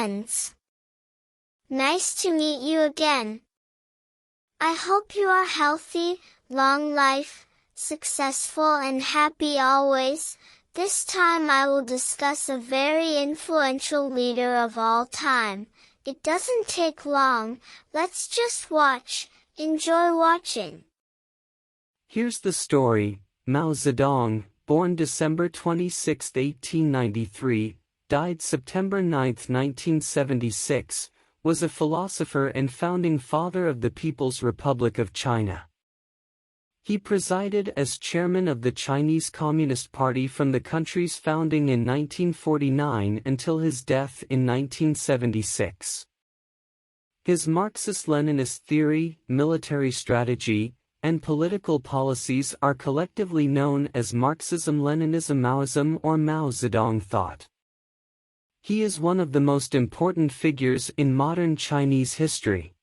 friends. Nice to meet you again. I hope you are healthy, long life, successful and happy always. This time I will discuss a very influential leader of all time. It doesn't take long, let's just watch. Enjoy watching. Here's the story. Mao Zedong, born December 26, 1893, died September 9, 1976, was a philosopher and founding father of the People's Republic of China. He presided as chairman of the Chinese Communist Party from the country's founding in 1949 until his death in 1976. His Marxist-Leninist theory, military strategy, and political policies are collectively known as Marxism-Leninism, Maoism, or Mao Zedong thought. He is one of the most important figures in modern Chinese history.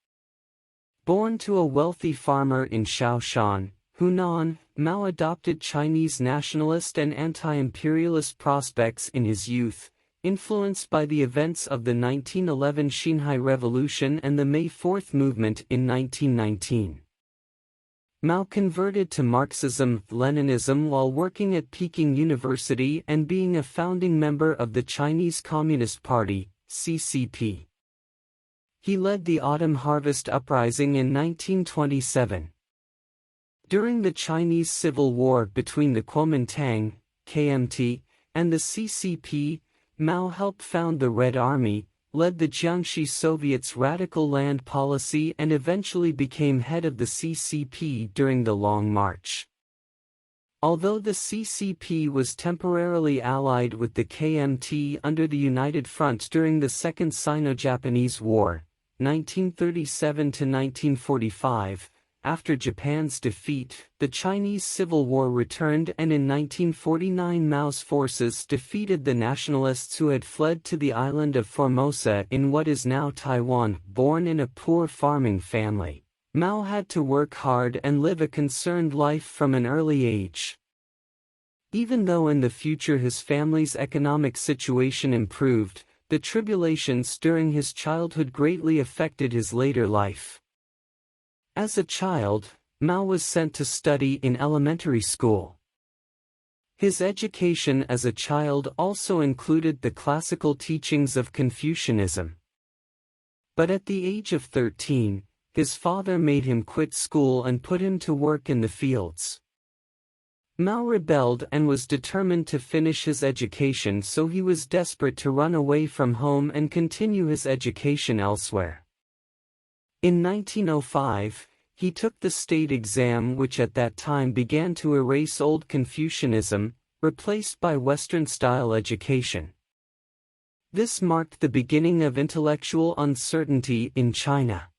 Born to a wealthy farmer in Shaoshan, Hunan, Mao adopted Chinese nationalist and anti-imperialist prospects in his youth, influenced by the events of the 1911 Xinhai Revolution and the May 4 movement in 1919. Mao converted to Marxism-Leninism while working at Peking University and being a founding member of the Chinese Communist Party, CCP. He led the Autumn Harvest Uprising in 1927. During the Chinese Civil War between the Kuomintang, KMT, and the CCP, Mao helped found the Red Army, led the Jiangxi Soviet's radical land policy and eventually became head of the CCP during the Long March. Although the CCP was temporarily allied with the KMT under the United Front during the Second Sino-Japanese War, 1937–1945, after Japan's defeat, the Chinese Civil War returned and in 1949 Mao's forces defeated the nationalists who had fled to the island of Formosa in what is now Taiwan. Born in a poor farming family, Mao had to work hard and live a concerned life from an early age. Even though in the future his family's economic situation improved, the tribulations during his childhood greatly affected his later life. As a child, Mao was sent to study in elementary school. His education as a child also included the classical teachings of Confucianism. But at the age of 13, his father made him quit school and put him to work in the fields. Mao rebelled and was determined to finish his education, so he was desperate to run away from home and continue his education elsewhere. In 1905, he took the state exam, which at that time began to erase old Confucianism, replaced by Western-style education. This marked the beginning of intellectual uncertainty in China.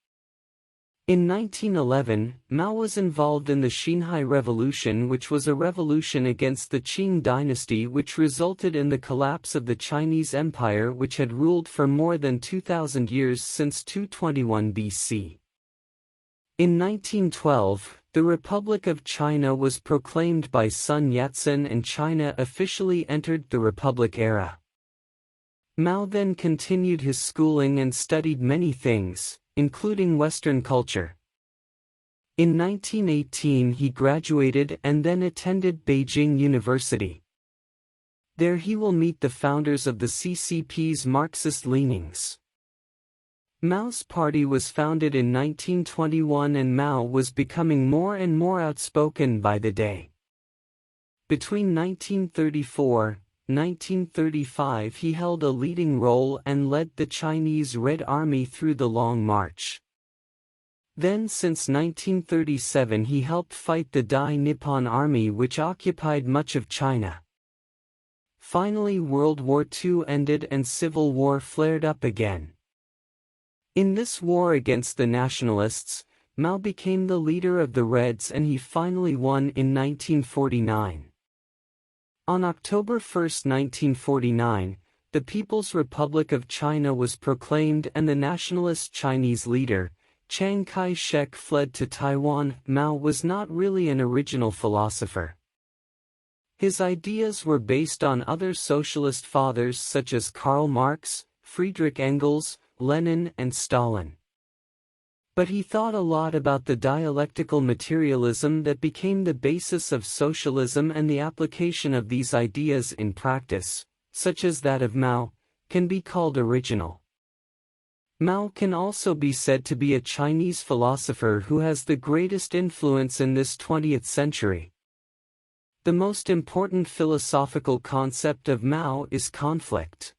In 1911, Mao was involved in the Xinhai Revolution, which was a revolution against the Qing dynasty which resulted in the collapse of the Chinese Empire, which had ruled for more than 2,000 years since 221 BC. In 1912, the Republic of China was proclaimed by Sun Yat-sen and China officially entered the Republic era. Mao then continued his schooling and studied many things, including Western culture. In 1918 he graduated and then attended Beijing University. There he will meet the founders of the CCP's Marxist leanings. Mao's party was founded in 1921 and Mao was becoming more and more outspoken by the day. Between 1934–1935 he held a leading role and led the Chinese Red Army through the Long March. Then since 1937 he helped fight the Dai Nippon Army, which occupied much of China. Finally World War II ended and civil war flared up again. In this war against the nationalists, Mao became the leader of the Reds and he finally won in 1949. On October 1, 1949, the People's Republic of China was proclaimed and the nationalist Chinese leader, Chiang Kai-shek, fled to Taiwan. Mao was not really an original philosopher. His ideas were based on other socialist fathers such as Karl Marx, Friedrich Engels, Lenin and Stalin. But he thought a lot about the dialectical materialism that became the basis of socialism, and the application of these ideas in practice, such as that of Mao, can be called original. Mao can also be said to be a Chinese philosopher who has the greatest influence in this 20th century. The most important philosophical concept of Mao is conflict.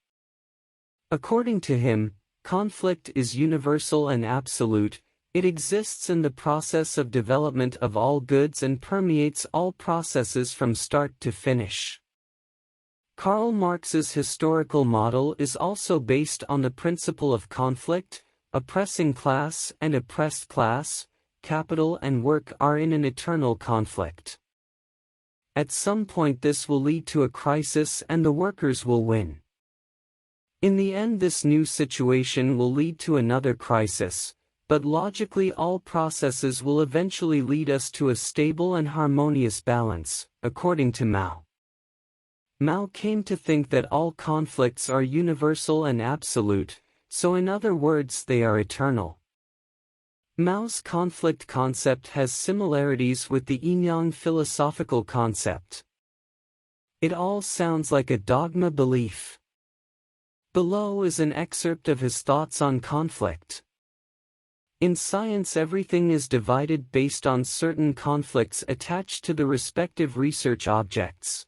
According to him, conflict is universal and absolute. It exists in the process of development of all goods and permeates all processes from start to finish. Karl Marx's historical model is also based on the principle of conflict. Oppressing class and oppressed class, capital and work are in an eternal conflict. At some point this will lead to a crisis and the workers will win. In the end this new situation will lead to another crisis, but logically all processes will eventually lead us to a stable and harmonious balance, according to Mao. Mao came to think that all conflicts are universal and absolute, so in other words they are eternal. Mao's conflict concept has similarities with the yin-yang philosophical concept. It all sounds like a dogma belief. Below is an excerpt of his thoughts on conflict. In science everything is divided based on certain conflicts attached to the respective research objects.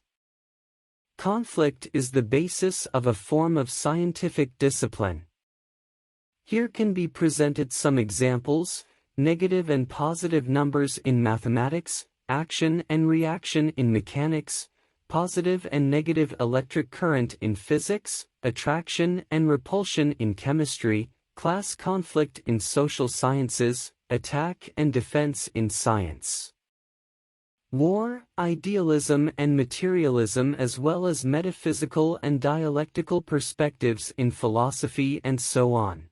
Conflict is the basis of a form of scientific discipline. Here can be presented some examples: negative and positive numbers in mathematics, action and reaction in mechanics, positive and negative electric current in physics, attraction and repulsion in chemistry, class conflict in social sciences, attack and defense in science. War, idealism and materialism, as well as metaphysical and dialectical perspectives in philosophy, and so on.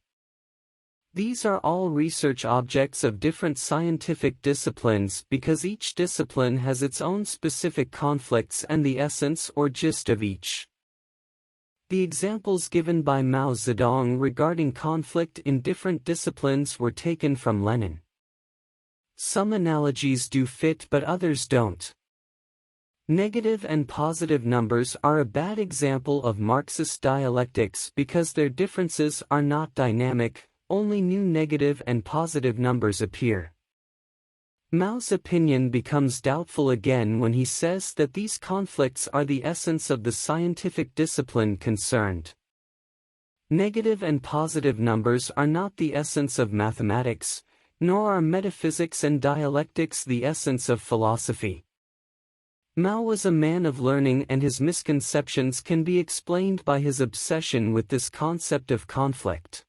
These are all research objects of different scientific disciplines because each discipline has its own specific conflicts and the essence or gist of each. The examples given by Mao Zedong regarding conflict in different disciplines were taken from Lenin. Some analogies do fit but others don't. Negative and positive numbers are a bad example of Marxist dialectics because their differences are not dynamic, only new negative and positive numbers appear. Mao's opinion becomes doubtful again when he says that these conflicts are the essence of the scientific discipline concerned. Negative and positive numbers are not the essence of mathematics, nor are metaphysics and dialectics the essence of philosophy. Mao was a man of learning, and his misconceptions can be explained by his obsession with this concept of conflict.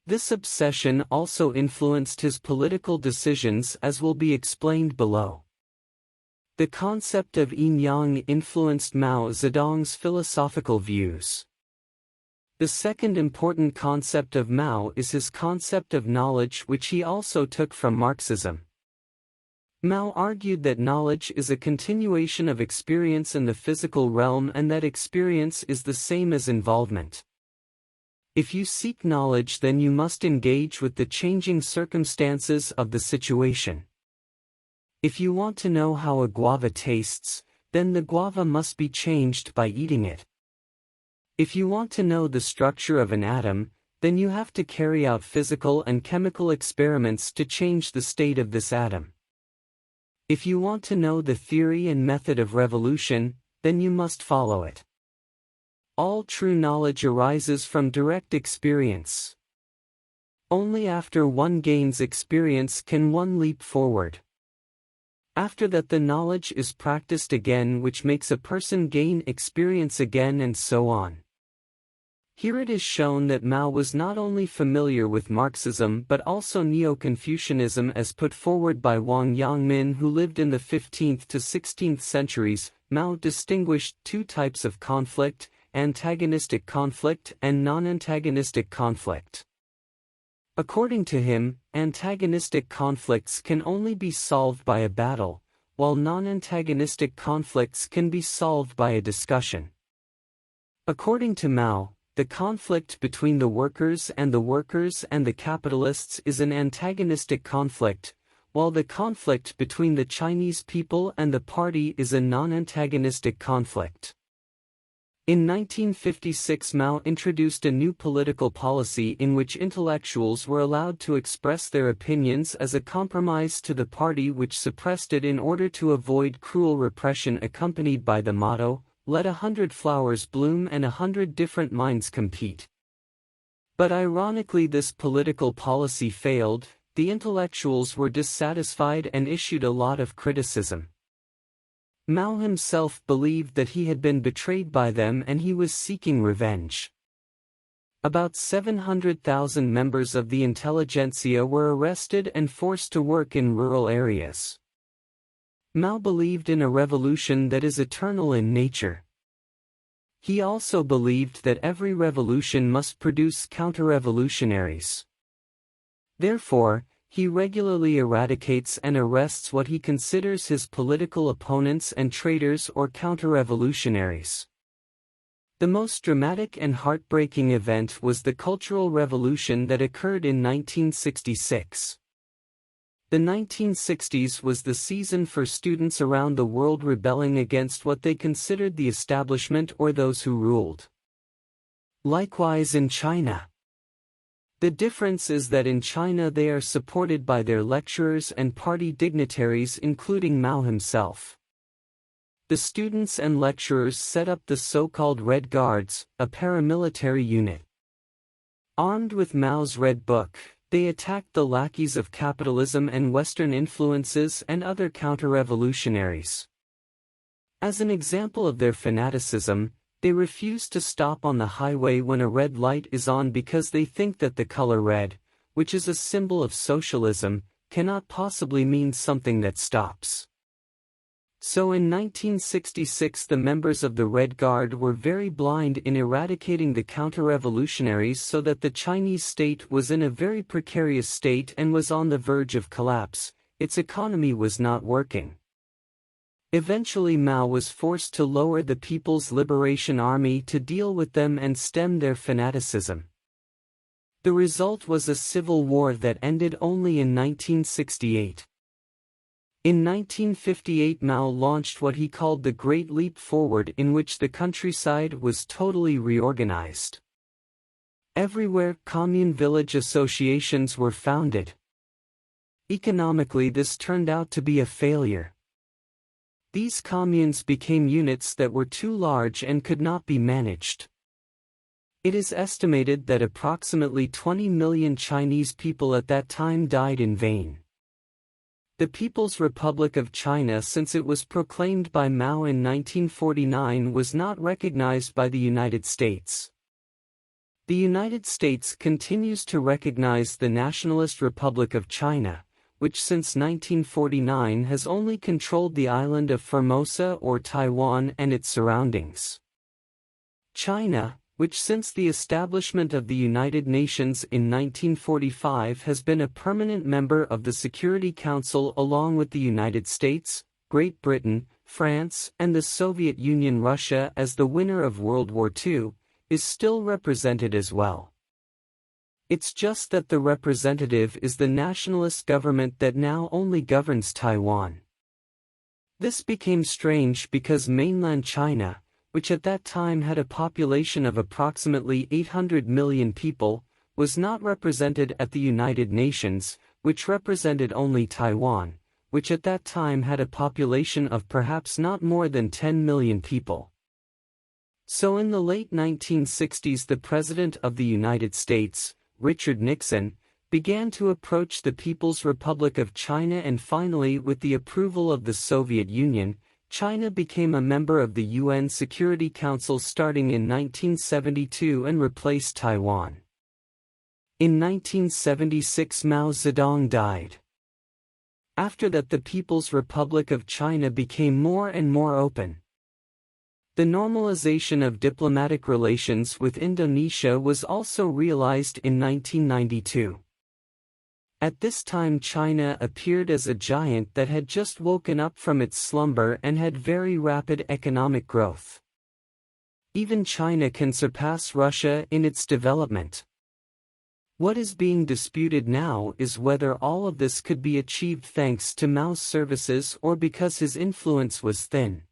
This obsession also influenced his political decisions, as will be explained below. The concept of yin-yang influenced Mao Zedong's philosophical views. The second important concept of Mao is his concept of knowledge, which he also took from Marxism. Mao argued that knowledge is a continuation of experience in the physical realm and that experience is the same as involvement. If you seek knowledge, then you must engage with the changing circumstances of the situation. If you want to know how a guava tastes, then the guava must be changed by eating it. If you want to know the structure of an atom, then you have to carry out physical and chemical experiments to change the state of this atom. If you want to know the theory and method of revolution, then you must follow it. All true knowledge arises from direct experience. Only after one gains experience can one leap forward. After that, the knowledge is practiced again, which makes a person gain experience again, and so on. Here it is shown that Mao was not only familiar with Marxism but also Neo-Confucianism as put forward by Wang Yangmin, who lived in the 15th to 16th centuries. Mao distinguished two types of conflict: antagonistic conflict and non-antagonistic conflict. According to him, antagonistic conflicts can only be solved by a battle, while non-antagonistic conflicts can be solved by a discussion. According to Mao, the conflict between the workers and the capitalists is an antagonistic conflict, while the conflict between the Chinese people and the party is a non-antagonistic conflict. In 1956, Mao introduced a new political policy in which intellectuals were allowed to express their opinions as a compromise to the party which suppressed it in order to avoid cruel repression, accompanied by the motto, "Let 100 flowers bloom and 100 different minds compete." But ironically, this political policy failed. The intellectuals were dissatisfied and issued a lot of criticism. Mao himself believed that he had been betrayed by them and he was seeking revenge. About 700,000 members of the intelligentsia were arrested and forced to work in rural areas. Mao believed in a revolution that is eternal in nature. He also believed that every revolution must produce counter-revolutionaries. Therefore, he regularly eradicates and arrests what he considers his political opponents and traitors or counter-revolutionaries. The most dramatic and heartbreaking event was the Cultural Revolution that occurred in 1966. The 1960s was the season for students around the world rebelling against what they considered the establishment or those who ruled. Likewise in China. The difference is that in China they are supported by their lecturers and party dignitaries, including Mao himself. The students and lecturers set up the so-called Red Guards, a paramilitary unit. Armed with Mao's Red Book, they attacked the lackeys of capitalism and Western influences and other counter-revolutionaries. As an example of their fanaticism, they refuse to stop on the highway when a red light is on because they think that the color red, which is a symbol of socialism, cannot possibly mean something that stops. So in 1966 the members of the Red Guard were very blind in eradicating the counter-revolutionaries, so that the Chinese state was in a very precarious state and was on the verge of collapse. Its economy was not working. Eventually Mao was forced to lower the People's Liberation Army to deal with them and stem their fanaticism. The result was a civil war that ended only in 1968. In 1958 Mao launched what he called the Great Leap Forward, in which the countryside was totally reorganized. Everywhere, commune village associations were founded. Economically, this turned out to be a failure. These communes became units that were too large and could not be managed. It is estimated that approximately 20 million Chinese people at that time died in vain. The People's Republic of China, since it was proclaimed by Mao in 1949, was not recognized by the United States. The United States continues to recognize the Nationalist Republic of China, which since 1949 has only controlled the island of Formosa or Taiwan and its surroundings. China, which since the establishment of the United Nations in 1945 has been a permanent member of the Security Council along with the United States, Great Britain, France, and the Soviet Union. Russia, as the winner of World War II, is still represented as well. It's just that the representative is the nationalist government that now only governs Taiwan. This became strange because mainland China, which at that time had a population of approximately 800 million people, was not represented at the United Nations, which represented only Taiwan, which at that time had a population of perhaps not more than 10 million people. So in the late 1960s the President of the United States, Richard Nixon, began to approach the People's Republic of China, and finally, with the approval of the Soviet Union, China became a member of the UN Security Council starting in 1972 and replaced Taiwan. In 1976 Mao Zedong died. After that the People's Republic of China became more and more open. The normalization of diplomatic relations with Indonesia was also realized in 1992. At this time China appeared as a giant that had just woken up from its slumber and had very rapid economic growth. Even China can surpass Russia in its development. What is being disputed now is whether all of this could be achieved thanks to Mao's services or because his influence was thin.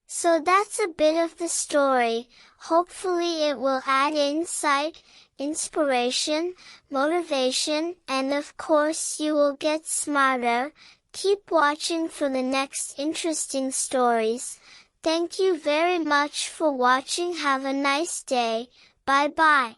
So that's a bit of the story. Hopefully it will add insight, inspiration, motivation, and of course you will get smarter. Keep watching for the next interesting stories. Thank you very much for watching. Have a nice day. Bye bye.